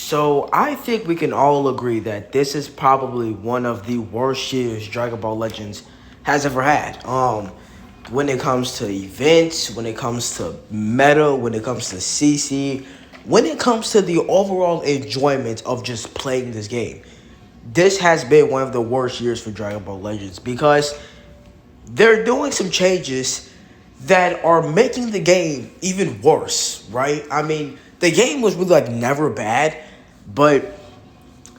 So I think we can all agree that this is probably one of the worst years Dragon Ball Legends has ever had. When it comes to events, when it comes to meta, when it comes to CC, when it comes to the overall enjoyment of just playing this game, this has been one of the worst years for Dragon Ball Legends because they're doing some changes that are making the game even worse, right? I mean, the game was really like never bad, but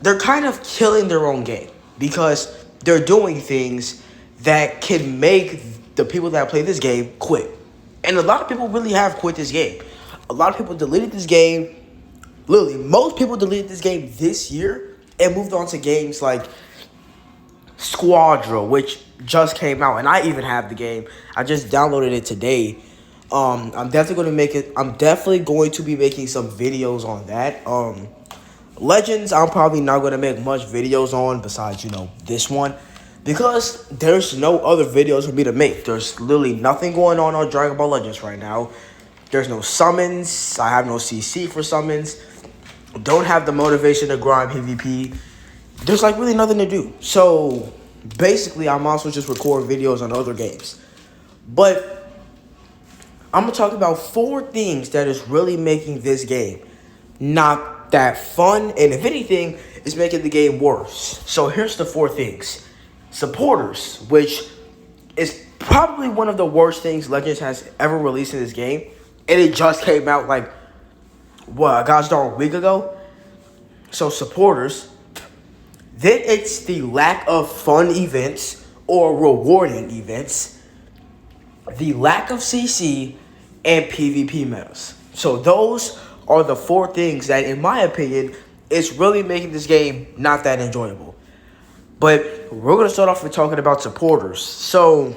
they're kind of killing their own game because they're doing things that can make the people that play this game quit. And a lot of people really have quit this game. A lot of people deleted this game. Literally, most people deleted this game this year and moved on to games like Squadra, which just came out, and I even have the game. I just downloaded it today. I'm definitely going to make it. I'm definitely going to be making some videos on that. Legends, I'm probably not going to make much videos on besides this one because there's no other videos for me to make. There's literally nothing going on Dragon Ball Legends right now. There's no summons. I have no CC for summons. Don't have the motivation to grind PvP. There's like really nothing to do. So basically, I'm also just recording videos on other games. But I'm going to talk about 4 things that is really making this game not that fun. And if anything, it's making the game worse. So here's the 4 things. Supporters, which is probably one of the worst things Legends has ever released in this game. And it just came out like, a gosh darn week ago. So supporters. Then it's the lack of fun events or rewarding events, the lack of CC, and PvP metas. So those are the 4 things that, in my opinion, is really making this game not that enjoyable. But we're going to start off with talking about supporters. So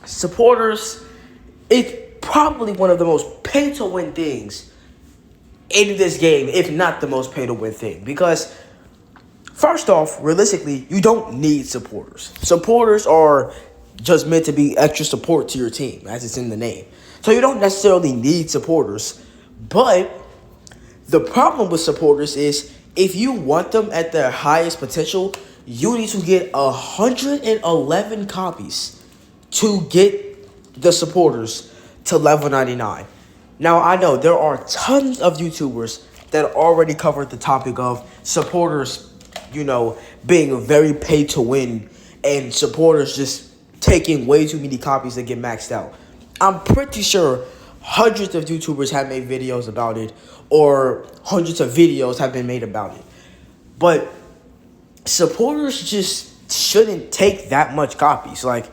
supporters, it's probably one of the most pay-to-win things in this game, if not the most pay-to-win thing. Because first off, realistically, you don't need supporters. Supporters are just meant to be extra support to your team, as it's in the name. So you don't necessarily need supporters. But the problem with supporters is if you want them at their highest potential, you need to get 111 copies to get the supporters to level 99. Now, I know there are tons of YouTubers that already covered the topic of supporters being very pay to win and supporters just taking way too many copies to get maxed out. I'm pretty sure hundreds of YouTubers have made videos about it or hundreds of videos have been made about it. But supporters just shouldn't take that much copies. Like,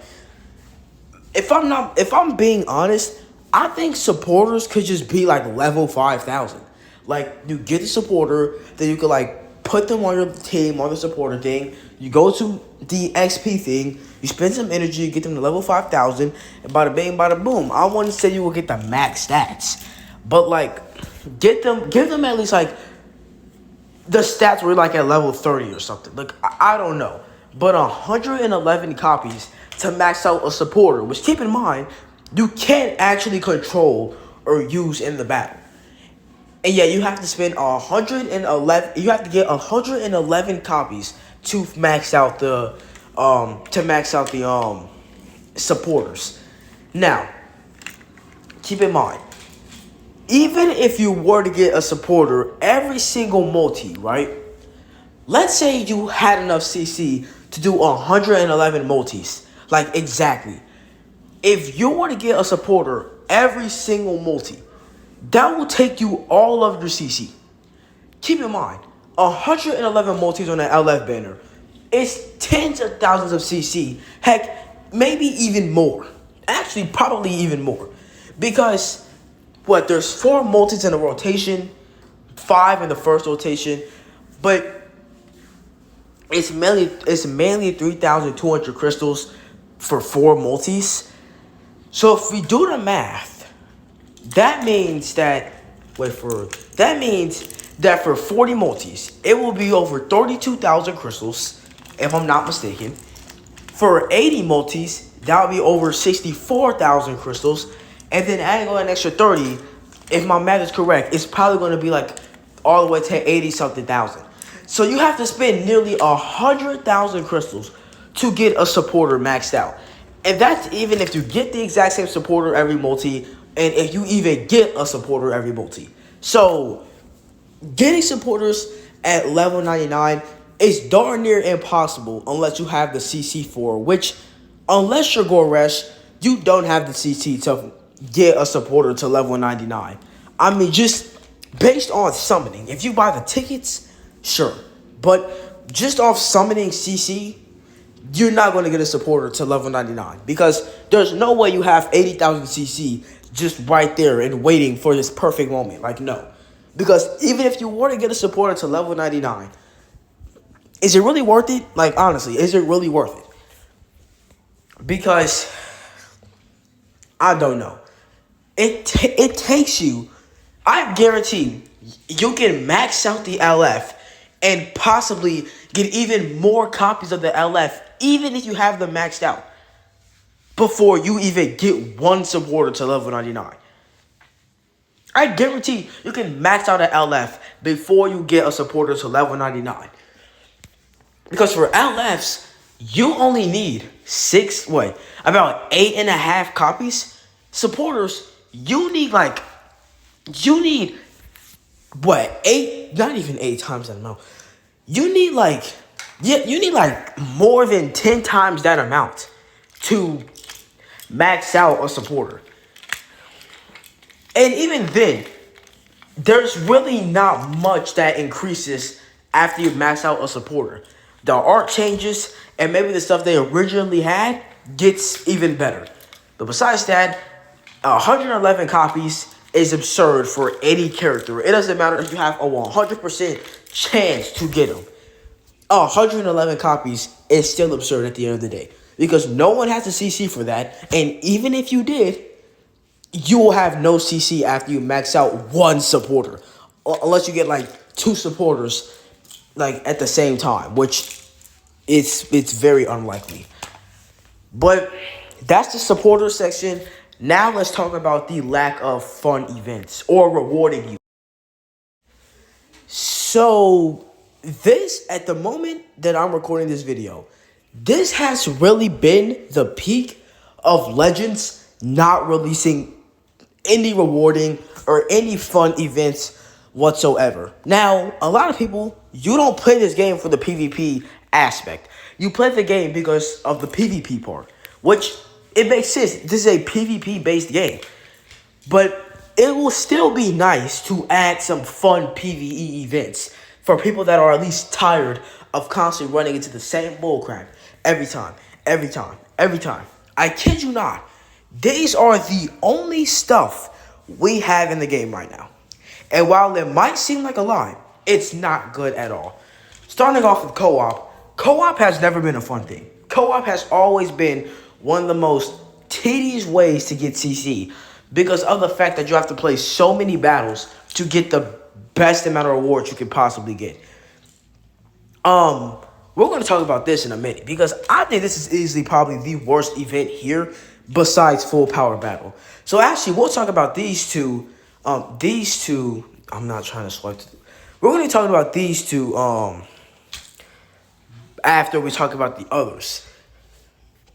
if I'm being honest, I think supporters could just be like level 5,000. Like, you get the supporter, then you could put them on your team, on the supporter thing. You go to the XP thing. You spend some energy, get them to level 5,000, and bada bing, bada boom. I wouldn't say you will get the max stats, but give them at least the stats were at level 30 or something. I don't know, but 111 copies to max out a supporter, which keep in mind you can't actually control or use in the battle. And yeah, you have to spend 111. You have to get 111 copies to max out the supporters. Now, keep in mind, even if you were to get a supporter every single multi, right? Let's say you had enough CC to do 111 multis, exactly. If you were to get a supporter every single multi, that will take you all of your CC. Keep in mind, 111 multis on an LF banner is tens of thousands of CC. Heck, maybe even more. Actually, probably even more. Because, there's 4 multis in a rotation, 5 in the first rotation, but it's mainly 3,200 crystals for 4 multis. So if we do the math, that means that for 40 multis, it will be over 32,000 crystals, if I'm not mistaken. For 80 multis, that would be over 64,000 crystals. And then adding on an extra 30, if my math is correct, it's probably going to be all the way to 80 something thousand. So you have to spend nearly 100,000 crystals to get a supporter maxed out. And that's even if you get the exact same supporter every multi, and if you even get a supporter every multi. So getting supporters at level 99 is darn near impossible unless you have the CC for, which, unless you're Goresh, you don't have the CC to get a supporter to level 99. I mean, just based on summoning. If you buy the tickets, sure. But just off summoning CC, you're not going to get a supporter to level 99. Because there's no way you have 80,000 CC just right there and waiting for this perfect moment. Like, no. Because even if you were to get a supporter to level 99, is it really worth it? Like, honestly, is it really worth it? Because I don't know. It takes you, I guarantee you can max out the LF and possibly get even more copies of the LF, even if you have them maxed out, before you even get one supporter to level 99. I guarantee you can max out an LF before you get a supporter to level 99. Because for LFs, you only need about 8.5 copies. Supporters, you need 8, not even 8 times that amount. You need more than 10 times that amount to max out a supporter. And even then, there's really not much that increases after you max out a supporter. The art changes, and maybe the stuff they originally had gets even better. But besides that, 111 copies is absurd for any character. It doesn't matter if you have a 100% chance to get them. 111 copies is still absurd at the end of the day. Because no one has a CC for that. And even if you did, you will have no CC after you max out one supporter. Unless you get 2 supporters at the same time, which it's very unlikely. But that's the supporter section. Now let's talk about the lack of fun events or rewarding you. So this, at the moment that I'm recording this video, this has really been the peak of Legends not releasing any rewarding or any fun events whatsoever. Now, a lot of people, you don't play this game for the PvP aspect. You play the game because of the PvP part, which it makes sense. This is a PvP-based game. But it will still be nice to add some fun PvE events for people that are at least tired of constantly running into the same bullcrap every time. I kid you not. These are the only stuff we have in the game right now. And while it might seem like a lot, it's not good at all. Starting off with co-op. Co-op has never been a fun thing. Co-op has always been one of the most tedious ways to get CC because of the fact that you have to play so many battles to get the best amount of rewards you can possibly get. We're going to talk about this in a minute because I think this is easily probably the worst event here besides full power battle. So actually, we'll talk about these two. I'm not trying to swipe. We're going to be talking about these two after we talk about the others.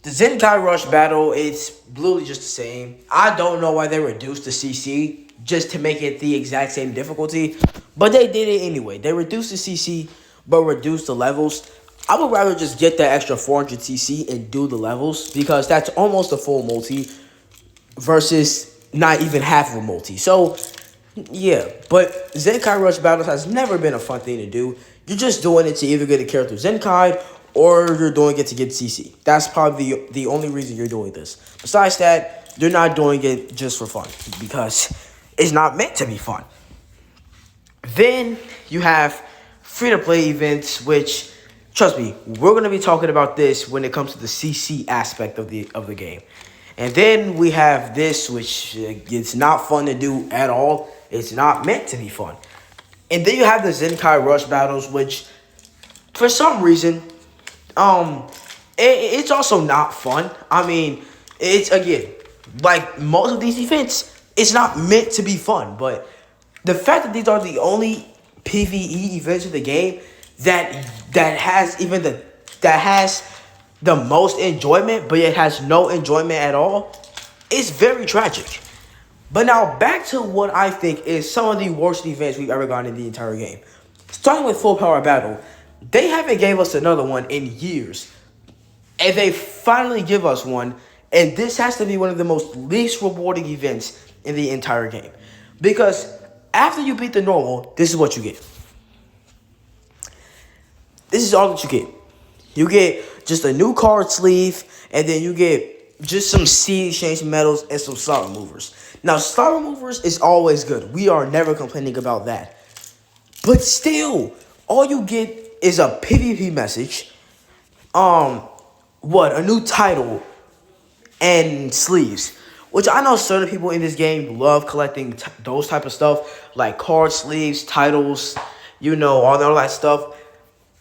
The Zenkai Rush battle, it's literally just the same. I don't know why they reduced the CC just to make it the exact same difficulty, but they did it anyway. They reduced the CC, but reduced the levels. I would rather just get that extra 400 CC and do the levels because that's almost a full multi versus not even half of a multi. So, yeah, but Zenkai Rush battles has never been a fun thing to do. You're just doing it to either get a character Zenkai or you're doing it to get CC. That's probably the only reason you're doing this. Besides that, you're not doing it just for fun because it's not meant to be fun. Then you have free-to-play events, which, trust me, we're going to be talking about this when it comes to the CC aspect of the game. And then we have this, which it's not fun to do at all. It's not meant to be fun. And then you have the Zenkai Rush battles, which, for some reason, it's also not fun. I mean, it's, again, like most of these events, it's not meant to be fun. But the fact that these are the only PvE events in the game that has that has the most enjoyment, but it has no enjoyment at all, it's very tragic. But now back to what I think is some of the worst events we've ever gotten in the entire game. Starting with Full Power Battle, they haven't gave us another one in years. And they finally give us one, and this has to be one of the most least rewarding events in the entire game. Because after you beat the normal, this is what you get. This is all that you get. You get just a new card sleeve, and then you get just some seed exchange medals and some slot removers. Now, slot removers is always good. We are never complaining about that. But still, all you get is a PvP message, a new title, and sleeves. Which I know certain people in this game love collecting those type of stuff, like card sleeves, titles, all that stuff.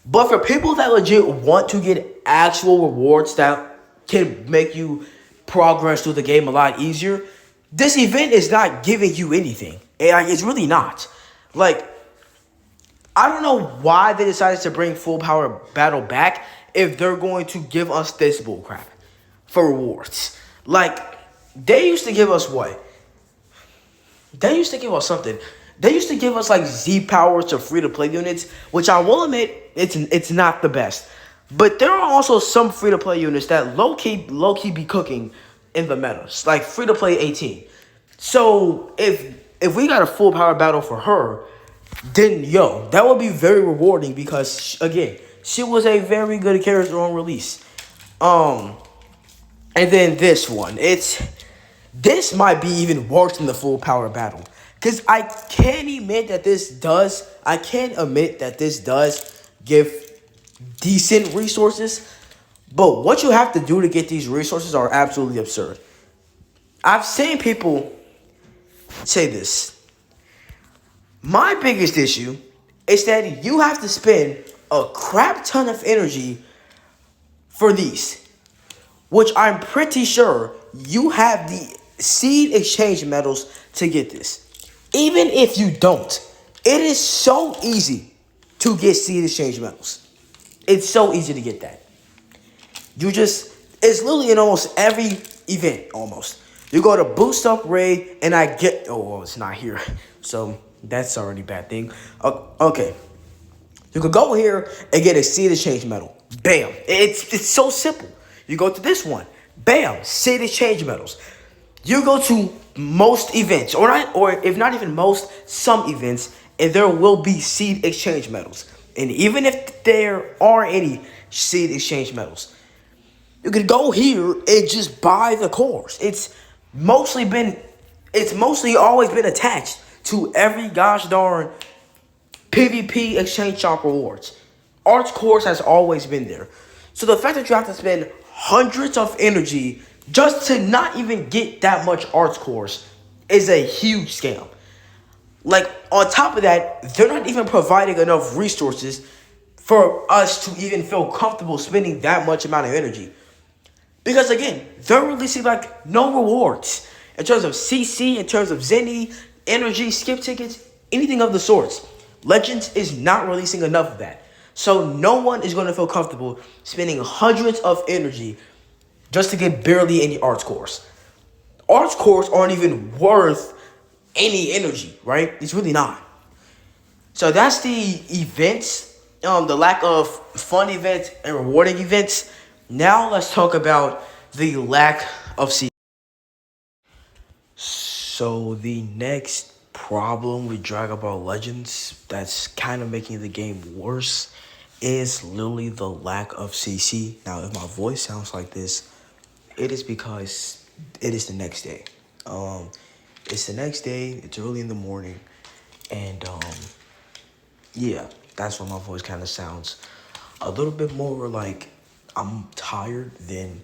But for people that legit want to get actual rewards that can make you progress through the game a lot easier, this event is not giving you anything. It's really not. Like, I don't know why they decided to bring Full Power Battle back if they're going to give us this bullcrap for rewards. Like, they used to give us what? They used to give us something. They used to give us like Z powers to free-to-play units, which I will admit, it's not the best. But there are also some free-to-play units that low-key be cooking in the metas, like free-to-play 18. So if we got a Full Power Battle for her, then that would be very rewarding because again, she was a very good character on release. And then this one, this might be even worse than the Full Power Battle. Because I can admit that this does give decent resources. But what you have to do to get these resources are absolutely absurd. I've seen people say this. My biggest issue is that you have to spend a crap ton of energy for these. Which I'm pretty sure you have the seed exchange medals to get this. Even if you don't, it is so easy to get seed exchange medals. It's so easy to get that. It's literally in almost every event, almost. You go to Boost Up Raid, and I get, it's not here. So, that's already a bad thing. Okay. You could go here and get a seed exchange medal. Bam. It's so simple. You go to this one. Bam. Seed exchange medals. You go to most events, or if not even most, some events, and there will be seed exchange medals. And even if there are any seed exchange medals, you could go here and just buy the cores. It's mostly always been attached to every gosh darn PvP exchange shop rewards. Arts Course has always been there. So the fact that you have to spend hundreds of energy just to not even get that much Arts Course is a huge scam. Like, on top of that, they're not even providing enough resources for us to even feel comfortable spending that much amount of energy. Because again, they're releasing like no rewards in terms of CC, in terms of Zenny, energy, skip tickets, anything of the sorts. Legends is not releasing enough of that. So no one is going to feel comfortable spending hundreds of energy just to get barely any Arts Cores. Arts Cores aren't even worth any energy, right? It's really not. So that's the events, the lack of fun events and rewarding events. Now let's talk about the lack of CC. So the next problem with Dragon Ball Legends that's kind of making the game worse is literally the lack of CC. Now, if my voice sounds like this, it is because it is the next day. It's the next day. It's early in the morning, and yeah, that's why my voice kind of sounds a little bit more like I'm tired than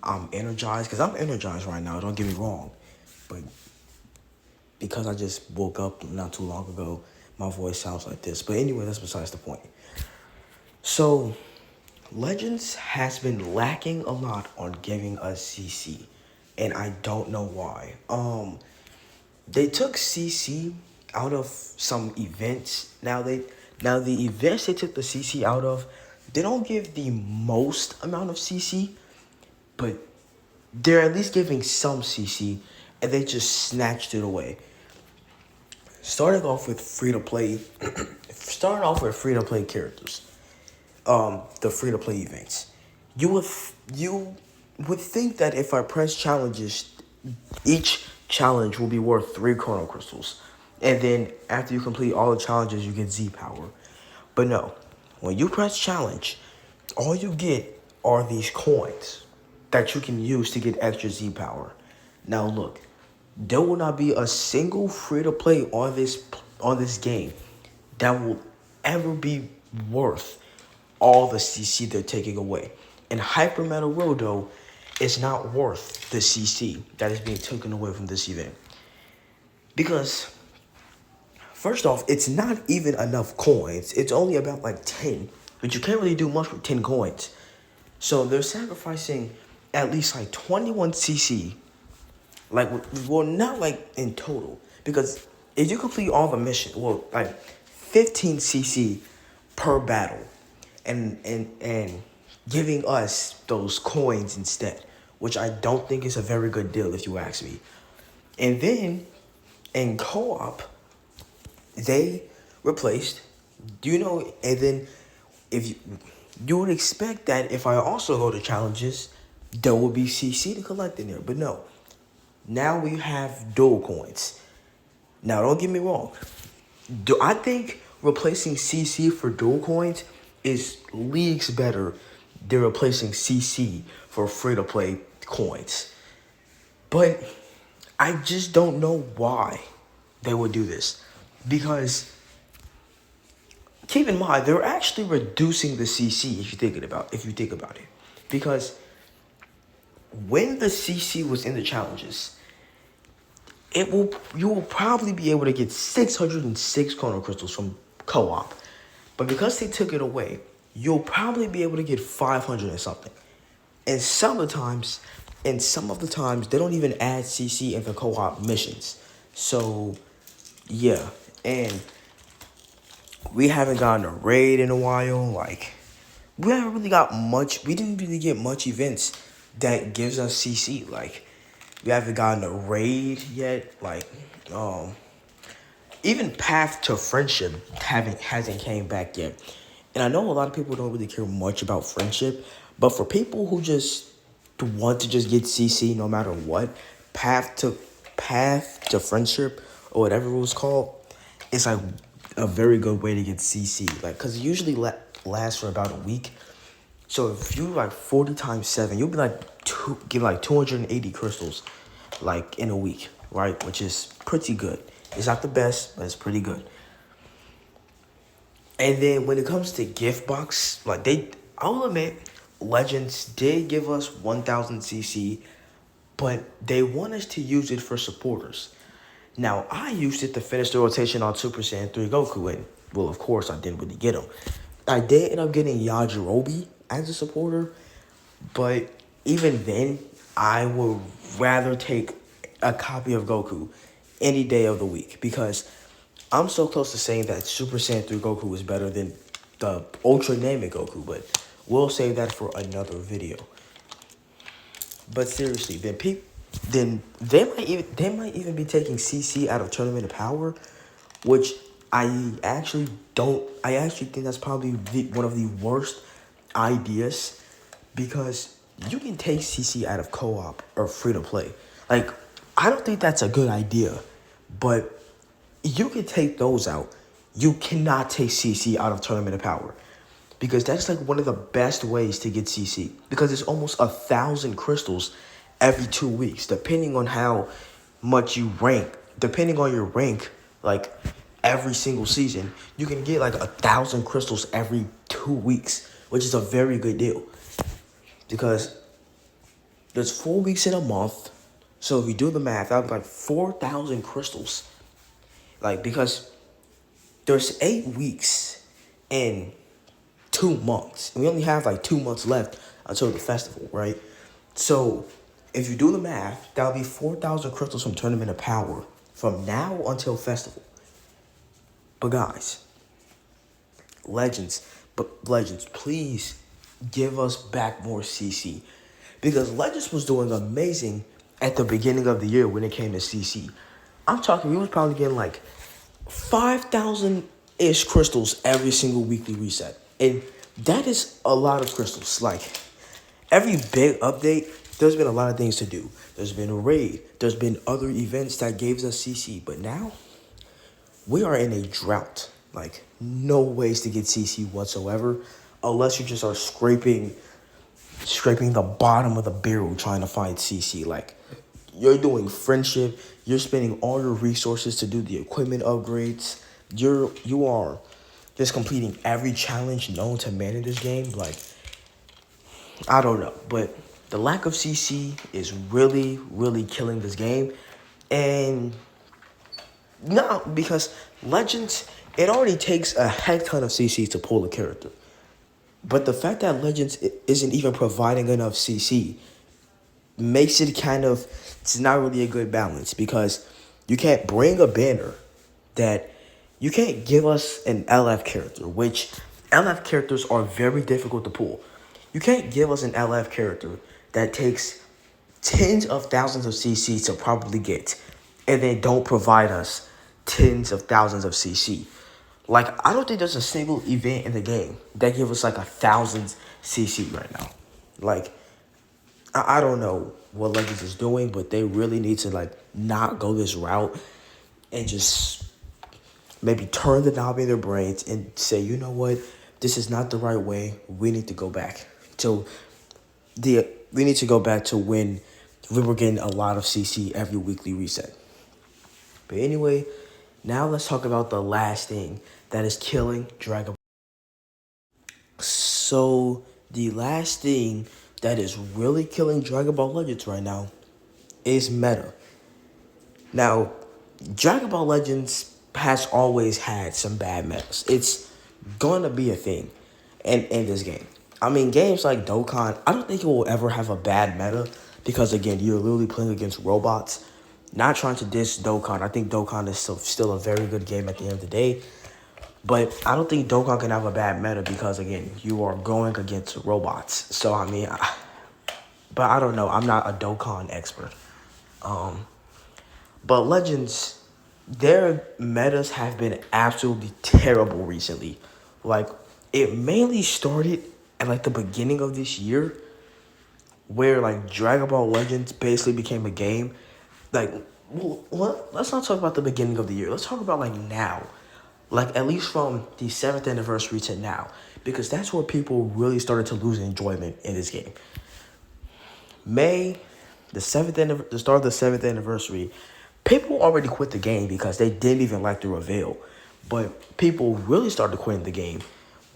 I'm energized. Because I'm energized right now. Don't get me wrong, but because I just woke up not too long ago, my voice sounds like this. But anyway, that's besides the point. So, Legends has been lacking a lot on giving us CC, and I don't know why. They took CC out of some events. Now the events they took the CC out of, they don't give the most amount of CC, but they're at least giving some CC, and they just snatched it away. Starting off with free to play, characters, the free to play events. You would think that if I press challenges, each challenge will be worth 3 chrono crystals, and then after you complete all the challenges, you get Z power. But no, when you press challenge, all you get are these coins that you can use to get extra Z power. Now look, there will not be a single free to play on this game that will ever be worth all the CC they're taking away. And Hyper Metal Rodo is not worth the CC that is being taken away from this event. Because, first off, it's not even enough coins. It's only about like 10. But you can't really do much with 10 coins. So they're sacrificing at least like 21 CC. Like, well, not like in total. Because if you complete all the missions, well, like 15 CC per battle. And giving us those coins instead, which I don't think is a very good deal if you ask me. And then in co-op, they replaced, and then if you would expect that if I also go to challenges, there will be CC to collect in there, but no. Now we have dual coins. Now don't get me wrong. I think replacing CC for dual coins is leagues better than replacing CC for free-to-play coins. But I just don't know why they would do this. Because, keep in mind, they're actually reducing the CC if you think about it. Because when the CC was in the challenges, you will probably be able to get 606 chrono crystals from co-op. But because they took it away, you'll probably be able to get 500 and something. And some of the times, they don't even add CC in the co-op missions. So, yeah. And we haven't gotten a raid in a while. Like, we haven't really got much. We didn't really get much events that gives us CC. Like, we haven't gotten a raid yet. Like, even Path to Friendship hasn't came back yet. And I know a lot of people don't really care much about friendship, but for people who just want to just get CC no matter what, Path to Friendship or whatever it was called, it's like a very good way to get CC. Like, cause it usually lasts for about a week. So if you like 40 times 7, you'll be like get like 280 crystals, like in a week, right? Which is pretty good. It's not the best, but it's pretty good. And then when it comes to gift box, like I'll admit, Legends did give us 1000 CC, but they want us to use it for supporters. Now, I used it to finish the rotation on Super Saiyan 3 Goku, and, well, of course, I didn't really get him. I did end up getting Yajirobe as a supporter, but even then, I would rather take a copy of Goku any day of the week, because I'm so close to saying that Super Saiyan 3 Goku is better than the Ultra Namek Goku, but we'll save that for another video. But seriously, then they might even be taking CC out of Tournament of Power, which I actually think that's probably one of the worst ideas, because you can take CC out of co-op or free to play. Like, I don't think that's a good idea, but you can take those out. You cannot take CC out of Tournament of Power, because that's like one of the best ways to get CC, because it's almost 1,000 crystals every 2 weeks, depending on how much you rank. Depending on your rank, like every single season, you can get like 1,000 crystals every 2 weeks, which is a very good deal, because there's 4 weeks in a month. So if you do the math, that would be like 4,000 crystals. Like, because there's 8 weeks in 2 months. We only have like 2 months left until the festival, right? So if you do the math, that would be 4,000 crystals from Tournament of Power from now until festival. But guys, Legends, please give us back more CC. Because Legends was doing amazing at the beginning of the year when it came to CC. I'm talking, we was probably getting like 5,000-ish crystals every single weekly reset. And that is a lot of crystals. Like, every big update, there's been a lot of things to do. There's been a raid. There's been other events that gave us CC. But now, we are in a drought. Like, no ways to get CC whatsoever. Unless you just are scraping the bottom of the barrel trying to find CC. Like, you're doing friendship. You're spending all your resources to do the equipment upgrades. You are just completing every challenge known to man in this game. Like, I don't know, but the lack of CC is really, really killing this game. And no, because Legends, it already takes a heck ton of CC to pull a character. But the fact that Legends isn't even providing enough CC makes it it's not really a good balance, because you can't bring a banner that you can't give us an LF character, which LF characters are very difficult to pull. You can't give us an LF character that takes tens of thousands of CC to probably get, and then don't provide us tens of thousands of CC. Like, I don't think there's a single event in the game that gives us like 1,000 CC right now. Like, I don't know what Legends is doing, but they really need to like not go this route and just maybe turn the knob in their brains and say, you know what, this is not the right way. We need to go back to when we were getting a lot of CC every weekly reset. But anyway, now let's talk about the last thing that is killing Dragon Ball. So the last thing that is really killing Dragon Ball Legends right now is meta. Now, Dragon Ball Legends has always had some bad metas. It's gonna be a thing in this game. I mean, games like Dokkan, I don't think it will ever have a bad meta, because again, you're literally playing against robots. Not trying to diss Dokkan. I think Dokkan is still a very good game at the end of the day. But I don't think Dokkan can have a bad meta because, again, you are going against robots. So, I mean, but I don't know. I'm not a Dokkan expert. But Legends, their metas have been absolutely terrible recently. Like, it mainly started at, like, the beginning of this year, where, like, Dragon Ball Legends basically became a game. Like, well, let's not talk about the beginning of the year. Let's talk about, like, now. Like, at least from the 7th anniversary to now. Because that's where people really started to lose enjoyment in this game. The start of the 7th anniversary, people already quit the game because they didn't even like the reveal. But people really started quitting the game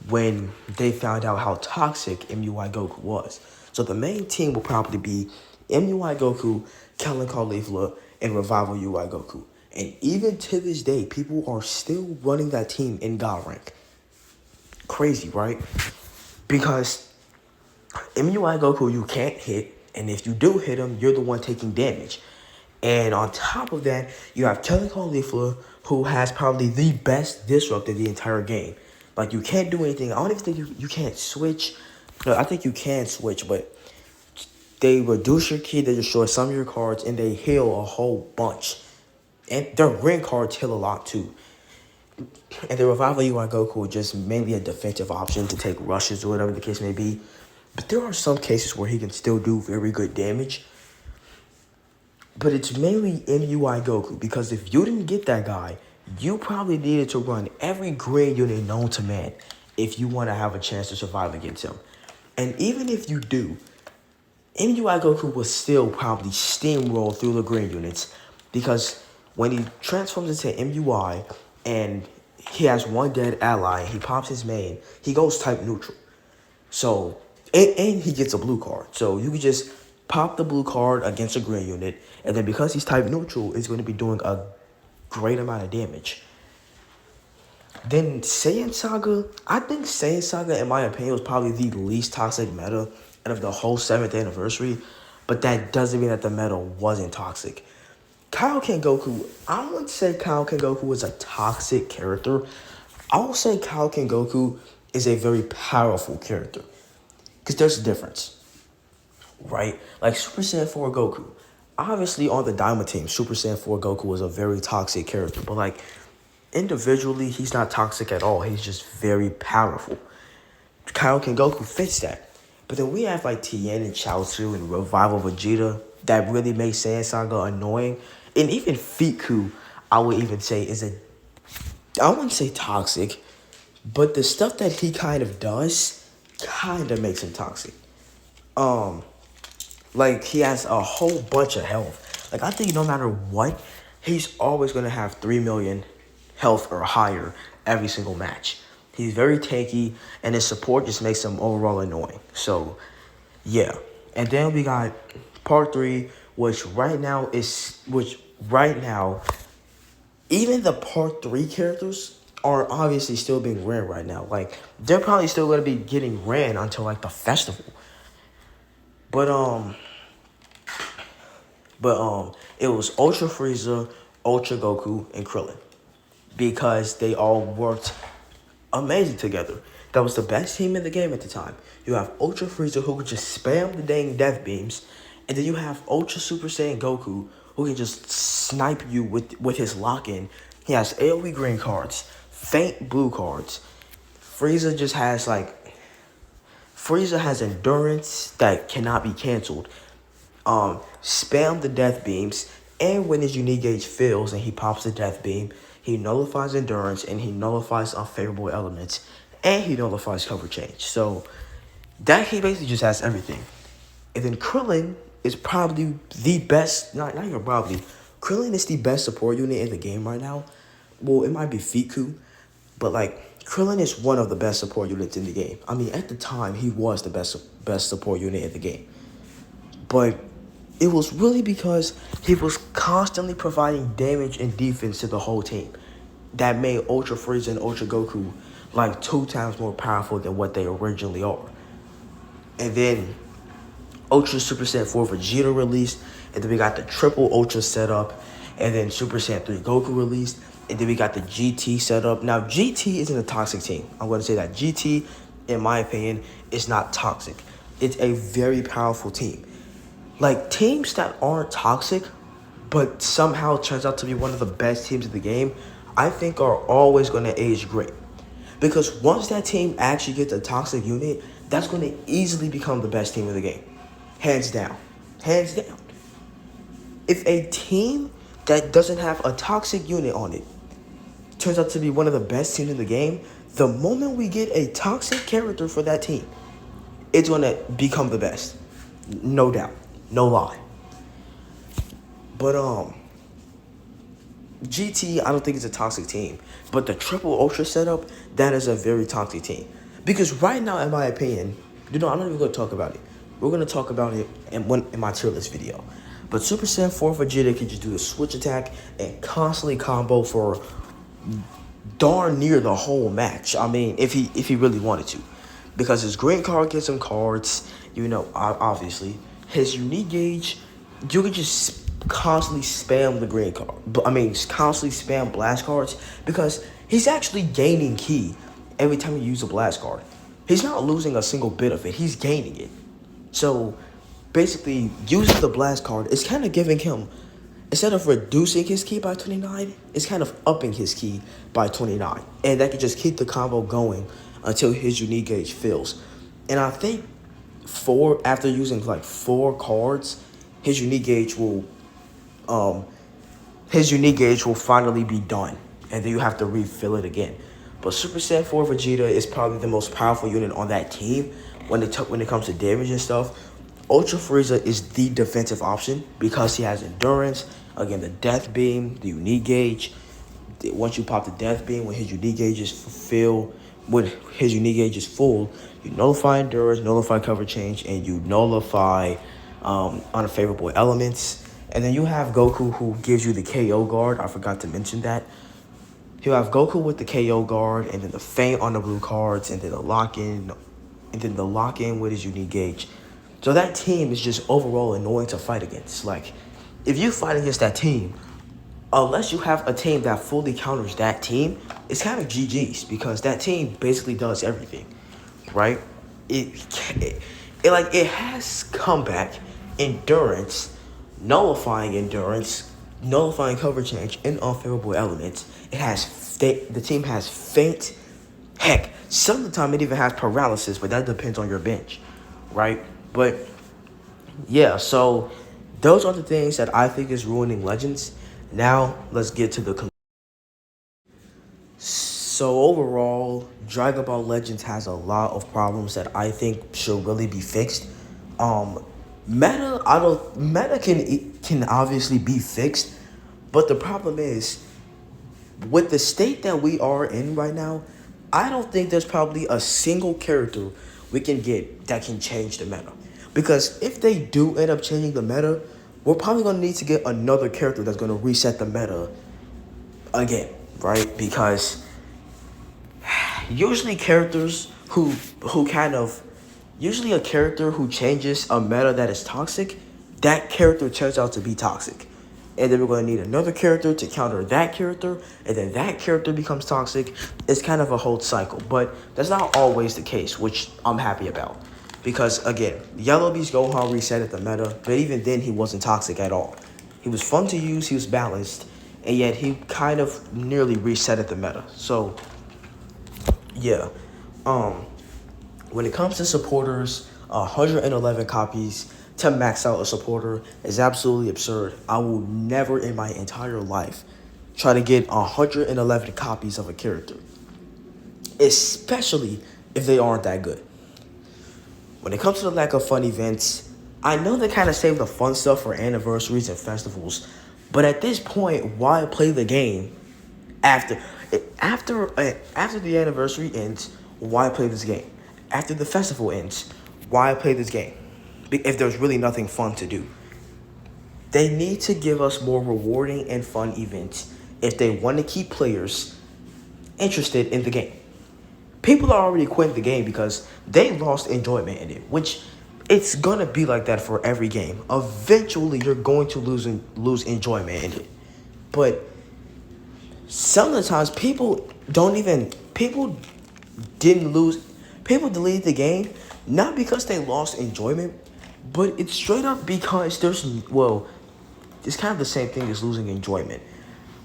when they found out how toxic MUI Goku was. So the main team will probably be MUI Goku, Kellen Caulifla, and Revival UI Goku. And even to this day, people are still running that team in God rank. Crazy, right? Because MUI Goku, you can't hit. And if you do hit him, you're the one taking damage. And on top of that, you have Kellen Caulifla, who has probably the best disrupt in the entire game. Like, you can't do anything. I don't even think you can't switch. No, I think you can switch, but they reduce your ki, they destroy some of your cards, and they heal a whole bunch. And their ring cards heal a lot too. And the Revival UI Goku is just mainly a defensive option to take rushes or whatever the case may be. But there are some cases where he can still do very good damage. But it's mainly MUI Goku, because if you didn't get that guy, you probably needed to run every green unit known to man if you want to have a chance to survive against him. And even if you do, MUI Goku will still probably steamroll through the green units, because when he transforms into MUI and he has one dead ally, he pops his main, he goes type neutral. So, and he gets a blue card. So you can just pop the blue card against a green unit, and then because he's type neutral, it's going to be doing a great amount of damage. Then Saiyan Saga, I think Saiyan Saga, in my opinion, was probably the least toxic meta out of the whole 7th anniversary. But that doesn't mean that the meta wasn't toxic. Kaioken Goku, I wouldn't say Kaioken Goku is a toxic character. I would say Kaioken Goku is a very powerful character. Because there's a difference, right? Like Super Saiyan 4 Goku. Obviously, on the Diamond team, Super Saiyan 4 Goku was a very toxic character. But, like, individually, he's not toxic at all. He's just very powerful. Kaioken Goku fits that. But then we have, like, Tien and Chaozu and Revival Vegeta that really makes Saiyan Saga annoying. And even Fiku, I would even say, I wouldn't say toxic, but the stuff that he kind of does kind of makes him toxic. Um, like he has a whole bunch of health. Like I think no matter what, he's always gonna have 3 million health or higher every single match. He's very tanky, and his support just makes him overall annoying. So, yeah. And then we got part 3, which right now, even the part 3 characters are obviously still being ran right now. Like, they're probably still going to be getting ran until, like, the festival. But it was Ultra Frieza, Ultra Goku, and Krillin. Because they all worked amazing together. That was the best team in the game at the time. You have Ultra Frieza who could just spam the dang death beams. And then you have Ultra Super Saiyan Goku who can just snipe you with his lock-in. He has AoE green cards, faint blue cards. Frieza has endurance that cannot be canceled. Spam the death beams, and when his unique gauge fills and he pops the death beam, he nullifies endurance and he nullifies unfavorable elements and he nullifies cover change. So that he basically just has everything. And then Krillin is probably the best, not even probably, Krillin is the best support unit in the game right now. Well, it might be Fiku, but like Krillin is one of the best support units in the game. I mean, at the time, he was the best support unit in the game. But it was really because he was constantly providing damage and defense to the whole team that made Ultra Frieza and Ultra Goku like 2 times more powerful than what they originally are. And then Ultra Super Saiyan 4 Vegeta released, and then we got the triple Ultra setup, and then Super Saiyan 3 Goku released, and then we got the GT setup. Now, GT isn't a toxic team. I'm going to say that. GT, in my opinion, is not toxic. It's a very powerful team. Like, teams that aren't toxic, but somehow turns out to be one of the best teams in the game, I think are always going to age great. Because once that team actually gets a toxic unit, that's going to easily become the best team in the game. Hands down. Hands down. If a team that doesn't have a toxic unit on it turns out to be one of the best teams in the game, the moment we get a toxic character for that team, it's going to become the best. No doubt. No lie. But, GT, I don't think it's a toxic team. But the triple ultra setup, that is a very toxic team. Because right now, in my opinion, I'm not even going to talk about it. We're going to talk about it in my tier list video. But Super Saiyan 4 Vegeta can just do a switch attack and constantly combo for darn near the whole match. I mean, if he really wanted to. Because his green card gets him cards, obviously. His unique gauge, you can just constantly spam the green card. Constantly spam blast cards because he's actually gaining ki every time you use a blast card. He's not losing a single bit of it. He's gaining it. So, basically, using the blast card is kind of giving him, instead of reducing his ki by 29, it's kind of upping his ki by 29. And that can just keep the combo going until his unique gauge fills. And I think after using like 4 cards, his unique gauge will finally be done, and then you have to refill it again. But Super Saiyan 4 Vegeta is probably the most powerful unit on that team when it comes to damage and stuff. Ultra Frieza is the defensive option because he has endurance. Again, the death beam, the unique gauge. Once you pop the death beam, when his unique gauge is full, you nullify endurance, nullify cover change, and you nullify unfavorable elements. And then you have Goku, who gives you the KO guard. I forgot to mention that. You have Goku with the KO guard, and then the feint on the blue cards, and then the lock-in with his unique gauge. So that team is just overall annoying to fight against. Like, if you fight against that team, unless you have a team that fully counters that team, it's kind of GG's because that team basically does everything, right? It has comeback, endurance, nullifying cover change, and unfavorable elements. The team has feint. Heck, some of the time it even has paralysis, but that depends on your bench, right? But yeah, so those are the things that I think is ruining Legends. Now let's get to the. So overall, Dragon Ball Legends has a lot of problems that I think should really be fixed. Um, meta can obviously be fixed, but the problem is with the state that we are in right now, I don't think there's probably a single character we can get that can change the meta. Because if they do end up changing the meta, we're probably gonna need to get another character that's gonna reset the meta again, right? Because usually characters who kind of usually a character who changes a meta that is toxic, that character turns out to be toxic. And then we're going to need another character to counter that character, and then that character becomes toxic. It's kind of a whole cycle, but that's not always the case, which I'm happy about. Because, again, Yellow Beast Gohan resetted the meta, but even then he wasn't toxic at all. He was fun to use, he was balanced, and yet he kind of nearly resetted the meta. So, yeah. When it comes to supporters, 111 copies to max out a supporter is absolutely absurd. I will never in my entire life try to get 111 copies of a character, especially if they aren't that good. When it comes to the lack of fun events, I know they kind of save the fun stuff for anniversaries and festivals, but at this point, why play the game after the anniversary ends? Why play this game? After the festival ends, why play this game? If there's really nothing fun to do. They need to give us more rewarding and fun events if they want to keep players interested in the game. People are already quitting the game because they lost enjoyment in it, which it's going to be like that for every game. Eventually, you're going to lose enjoyment in it. But some of the times, people delete the game, not because they lost enjoyment, but it's straight up because it's kind of the same thing as losing enjoyment.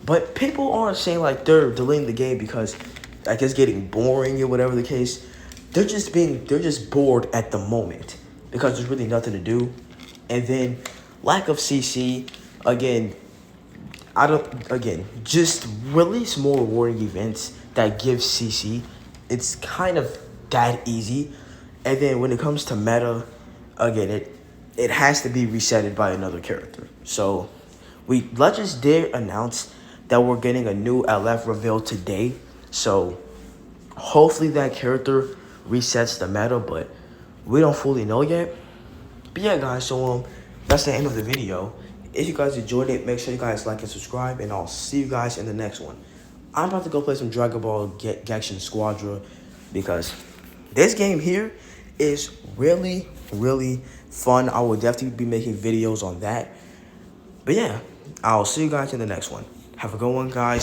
But people aren't saying like they're deleting the game because like it's getting boring or whatever the case. They're just bored at the moment because there's really nothing to do. And then lack of CC, just release more rewarding events that give CC. It's kind of that easy. And then when it comes to meta, again, it has to be resetted by another character. So Legends did announce that we're getting a new LF reveal today. So hopefully that character resets the meta, but we don't fully know yet. But yeah, guys, so that's the end of the video. If you guys enjoyed it, make sure you guys like and subscribe, and I'll see you guys in the next one. I'm about to go play some Dragon Ball Genshin Squadra because this game here is really, really fun. I will definitely be making videos on that. But yeah, I'll see you guys in the next one. Have a good one, guys.